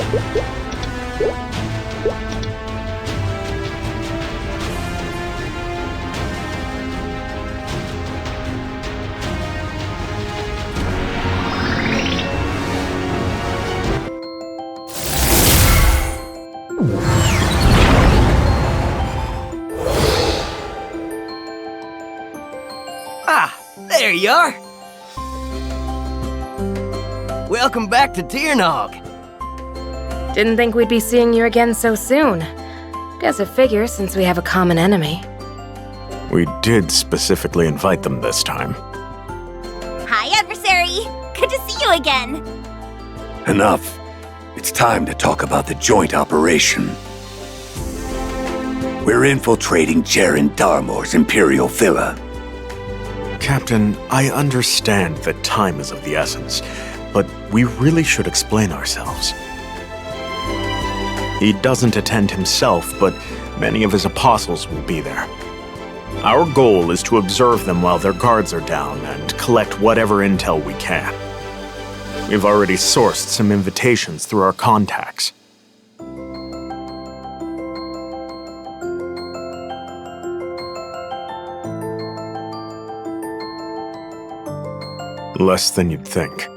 There you are! Welcome back to Tiernog. Didn't think we'd be seeing you again so soon. Guess it figures since we have a common enemy. We did specifically invite them this time. Hi, Adversary! Good to see you again! Enough. It's time to talk about the joint operation. We're infiltrating Gerand Darmoor's imperial villa. Captain, I understand that time is of the essence, but we really should explain ourselves. He doesn't attend himself, but many of his apostles will be there. Our goal is to observe them while their guards are down and collect whatever intel we can. We've already sourced some invitations through our contacts. Less than you'd think.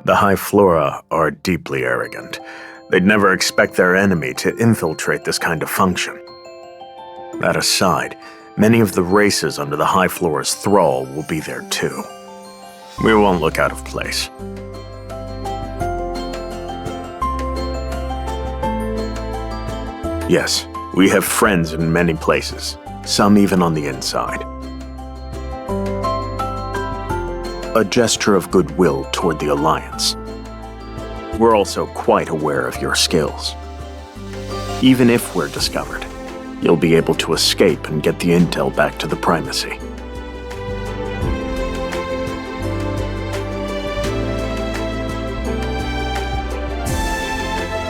The High Flora are deeply arrogant. They'd never expect their enemy to infiltrate this kind of function. That aside, many of the races under the High Flora's thrall will be there too. We won't look out of place. Yes, we have friends in many places, some even on the inside. A gesture of goodwill toward the Alliance. We're also quite aware of your skills. Even if we're discovered, you'll be able to escape and get the intel back to the Primacy.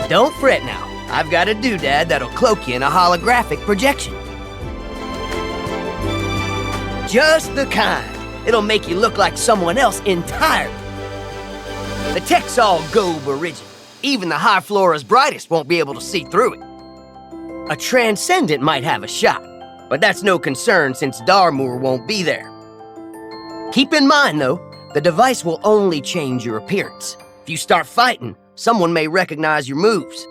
Don't fret now. I've got a doodad that'll cloak you in a holographic projection. Just the kind. It'll make you look like someone else entirely. The tech's all gobe original. Even the High Flora's brightest won't be able to see through it. A Transcendent might have a shot, but that's no concern since Darmoor won't be there. Keep in mind, though, the device will only change your appearance. If you start fighting, someone may recognize your moves.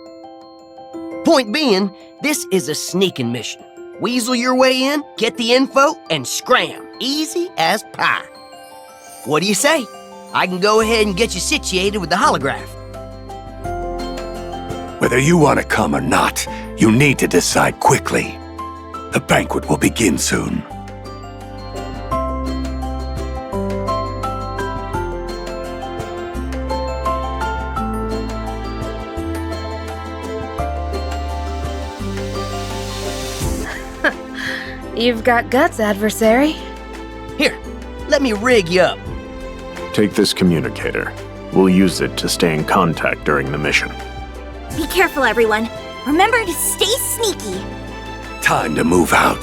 Point being, this is a sneaking mission. Weasel your way in, get the info, and scram. Easy as pie. What do you say? I can go ahead and get you situated with the holograph. Whether you want to come or not, you need to decide quickly. The banquet will begin soon. You've got guts, Adversary. Here, let me rig you up. Take this communicator. We'll use it to stay in contact during the mission. Be careful, everyone. Remember to stay sneaky. Time to move out.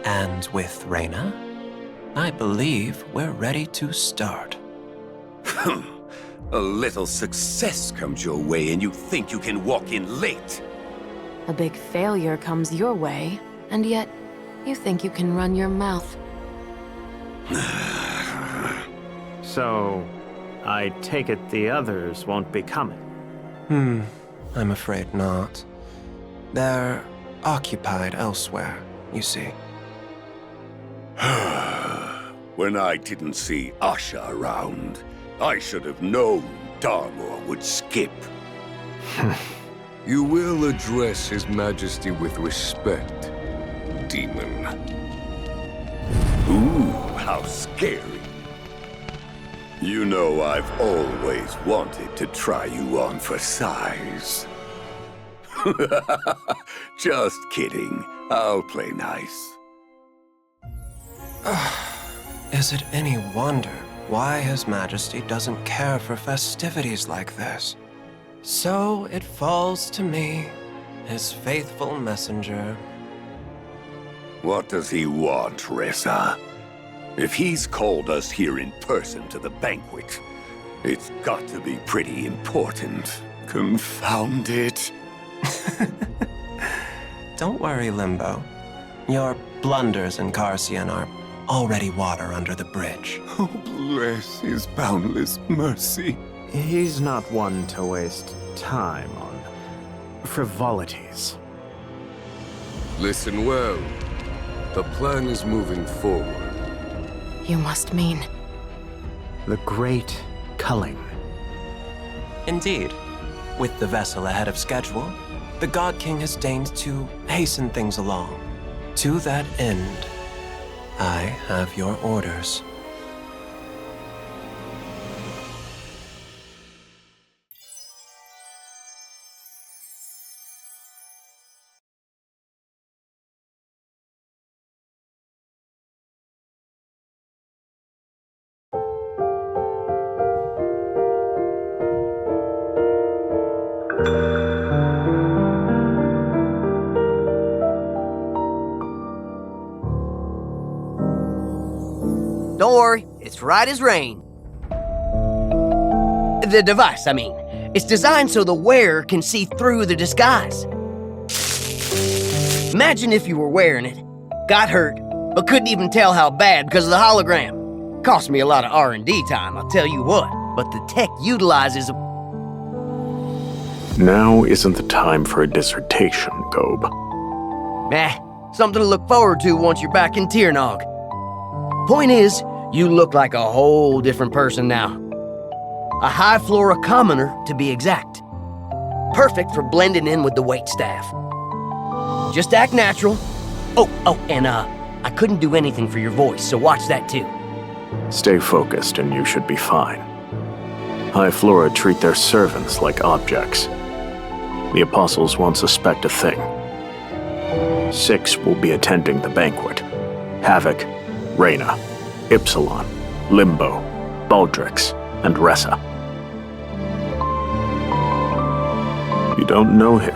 And with Reyna, I believe we're ready to start. A little success comes your way and you think you can walk in late. A big failure comes your way, and yet you think you can run your mouth. So, I take it the others won't be coming? I'm afraid not. They're occupied elsewhere, you see. When I didn't see Asha around, I should have known Darmoor would skip. You will address His Majesty with respect, demon. Ooh, how scary. You know I've always wanted to try you on for size. Just kidding. I'll play nice. Is it any wonder why His Majesty doesn't care for festivities like this. So it falls to me, his faithful messenger. What does he want, Reza? If he's called us here in person to the banquet, it's got to be pretty important. Confound it. Don't worry, Limbo. Your blunders in Carcian are already water under the bridge. Oh, bless his boundless mercy. He's not one to waste time on frivolities. Listen well. The plan is moving forward. You must mean... The Great Culling. Indeed. With the vessel ahead of schedule, the God King has deigned to hasten things along. To that end, I have your orders. Don't worry, it's right as rain. The device, I mean. It's designed so the wearer can see through the disguise. Imagine if you were wearing it, got hurt, but couldn't even tell how bad because of the hologram. Cost me a lot of R&D time, I'll tell you what, but the tech utilizes... Now isn't the time for a dissertation, Gob. Something to look forward to once you're back in Tirnog. Point is, you look like a whole different person now. A high flora commoner, to be exact. Perfect for blending in with the waitstaff. Just act natural. And I couldn't do anything for your voice, so watch that too. Stay focused and you should be fine. High Flora treat their servants like objects. The Apostles won't suspect a thing. 6 will be attending the banquet. Havoc, Reyna, Ypsilon, Limbo, Baldrix, and Ressa. You don't know him.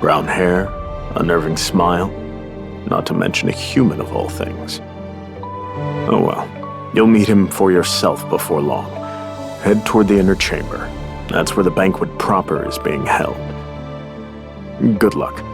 Brown hair, unnerving smile, not to mention a human of all things. Oh well, you'll meet him for yourself before long. Head toward the inner chamber. That's where the banquet proper is being held. Good luck.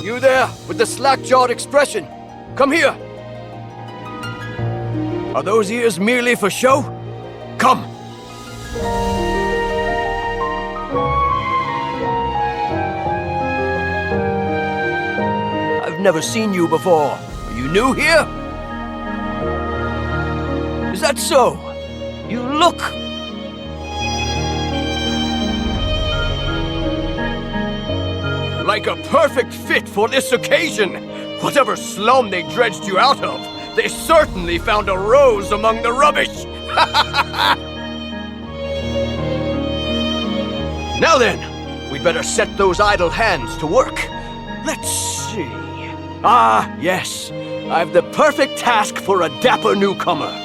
You there, with the slack-jawed expression. Come here. Are those ears merely for show? Come. I've never seen you before. Are you new here? Is that so? You look... like a perfect fit for this occasion. Whatever slum they dredged you out of, they certainly found a rose among the rubbish. Now then, we'd better set those idle hands to work. Let's see. Ah, yes. I've the perfect task for a dapper newcomer.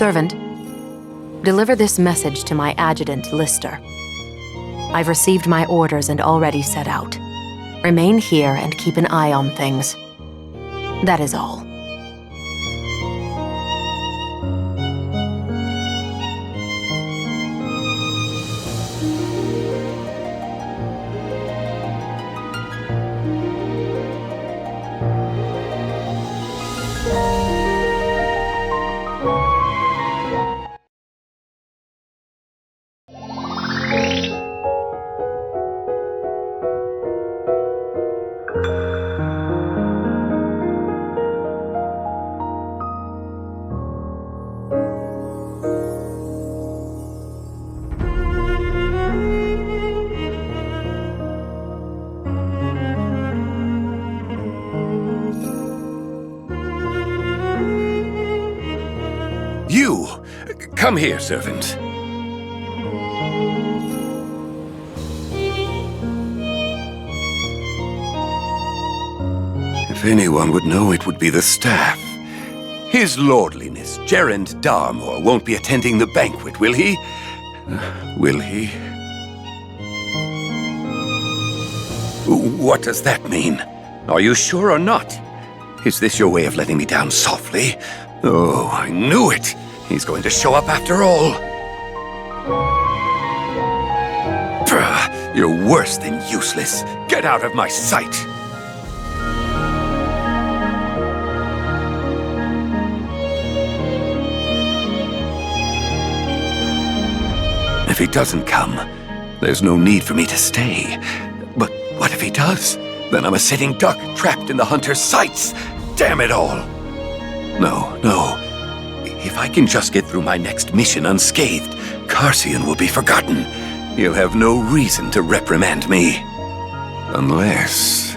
Servant, deliver this message to my adjutant, Lister. I've received my orders and already set out. Remain here and keep an eye on things. That is all. You! Come here, servant. If anyone would know, it would be the staff. His lordliness, Gerand Darmoor, won't be attending the banquet, will he? Will he? What does that mean? Are you sure or not? Is this your way of letting me down softly? Oh, I knew it! He's going to show up after all! Bruh, you're worse than useless. Get out of my sight! If he doesn't come, there's no need for me to stay. But what if he does? Then I'm a sitting duck trapped in the hunter's sights! Damn it all! No. If I can just get through my next mission unscathed, Carcian will be forgotten. He'll have no reason to reprimand me. Unless...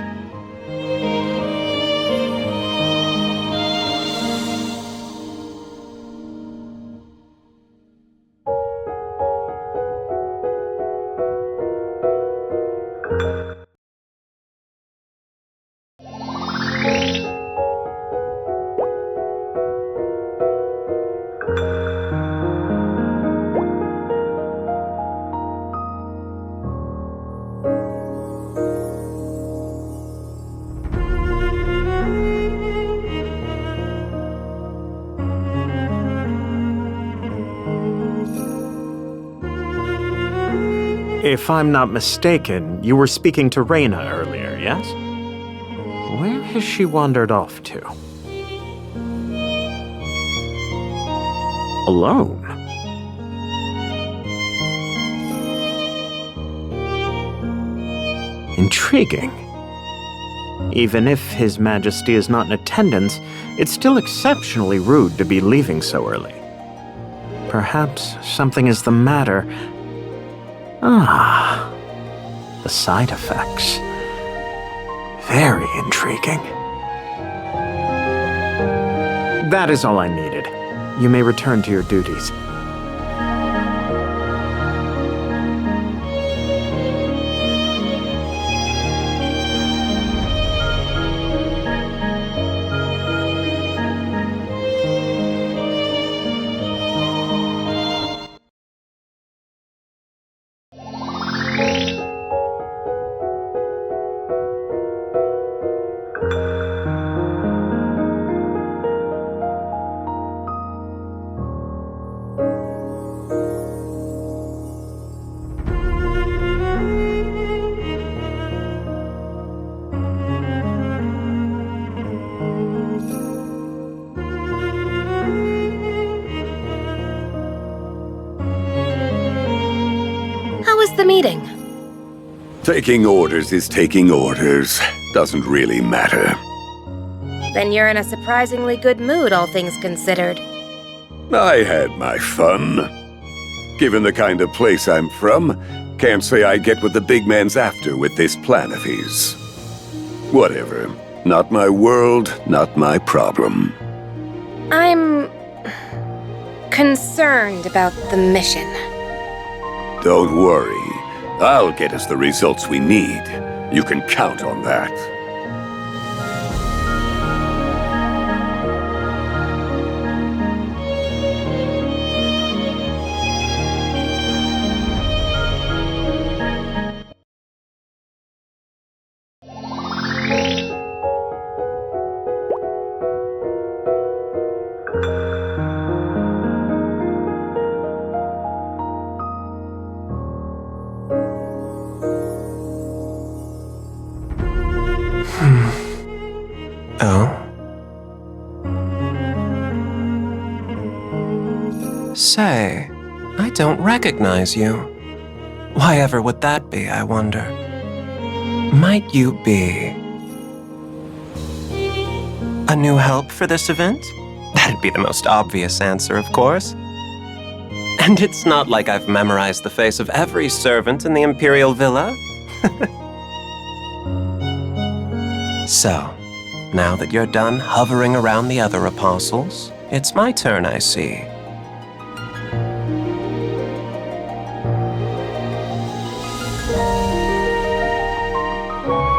If I'm not mistaken, you were speaking to Reyna earlier, yes? Where has she wandered off to? Alone? Intriguing. Even if His Majesty is not in attendance, it's still exceptionally rude to be leaving so early. Perhaps something is the matter. Ah, the side effects. Very intriguing. That is all I needed. You may return to your duties. The meeting. Taking orders is taking orders. Doesn't really matter. Then you're in a surprisingly good mood, all things considered. I had my fun. Given the kind of place I'm from, can't say I get what the big man's after with this plan of his. Whatever. Not my world, not my problem. I'm... concerned about the mission. Don't worry. I'll get us the results we need. You can count on that. Oh? Say, I don't recognize you. Why ever would that be, I wonder? Might you be a new help for this event? That'd be the most obvious answer, of course. And it's not like I've memorized the face of every servant in the imperial villa. So, now that you're done hovering around the other apostles, it's my turn, I see.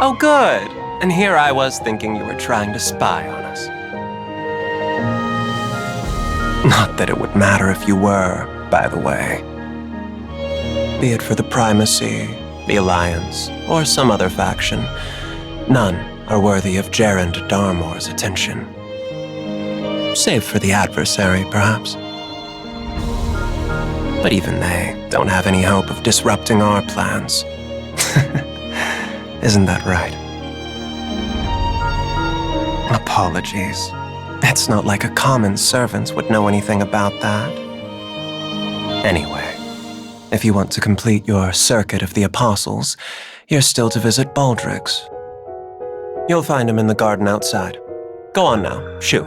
Oh, good. And here I was thinking you were trying to spy on us. Not that it would matter if you were, by the way. Be it for the Primacy, the Alliance, or some other faction, none are worthy of Gerand Darmoor's attention. Save for the Adversary, perhaps. But even they don't have any hope of disrupting our plans. Isn't that right? Apologies. It's not like a common servant would know anything about that. Anyway, if you want to complete your circuit of the apostles, you're still to visit Baldrick's. You'll find him in the garden outside. Go on now, shoo.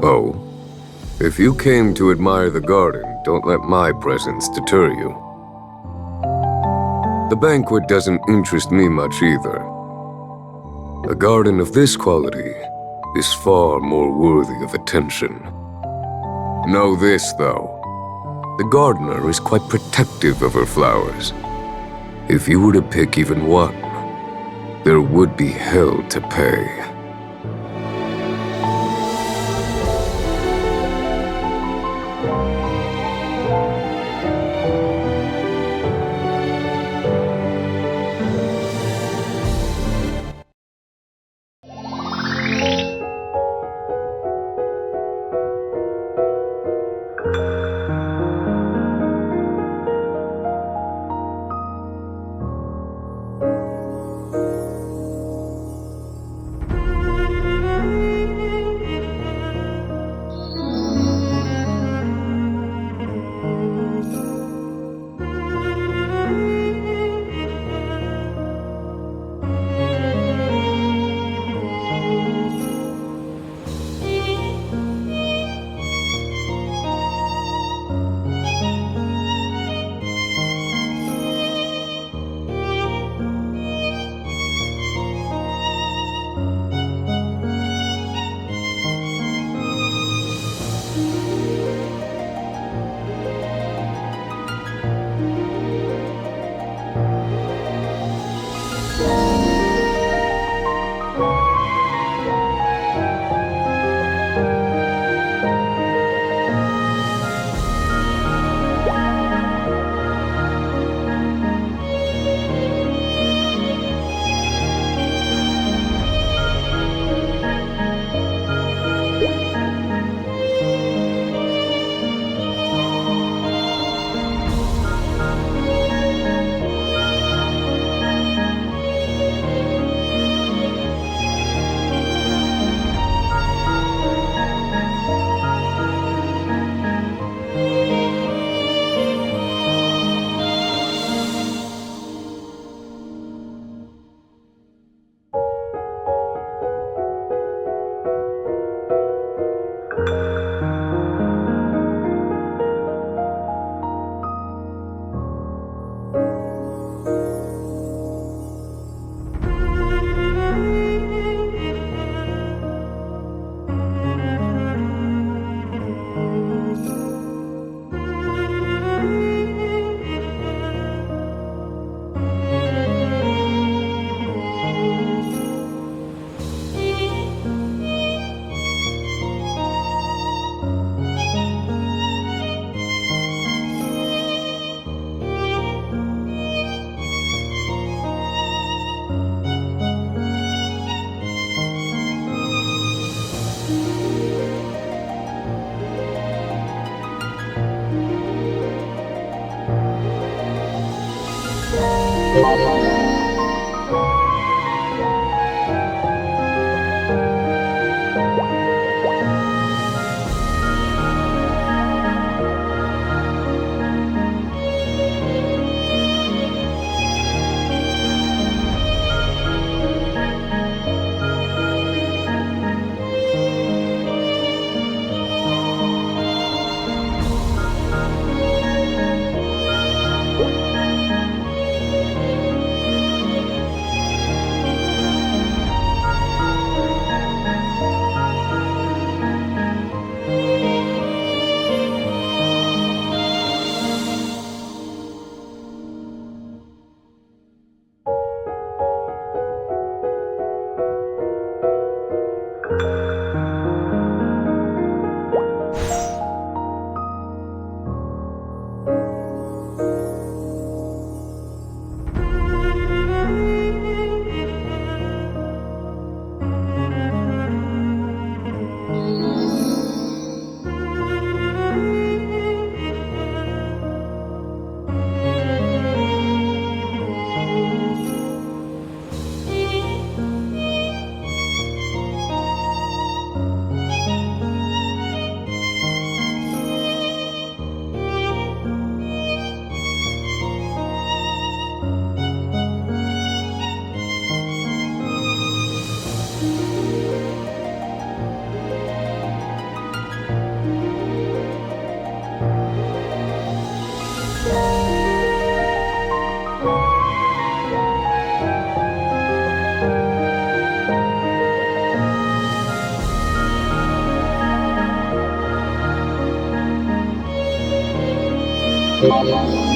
Oh? If you came to admire the garden, don't let my presence deter you. The banquet doesn't interest me much either. A garden of this quality is far more worthy of attention. Know this, though. The gardener is quite protective of her flowers. If you were to pick even one, there would be hell to pay. Thank you.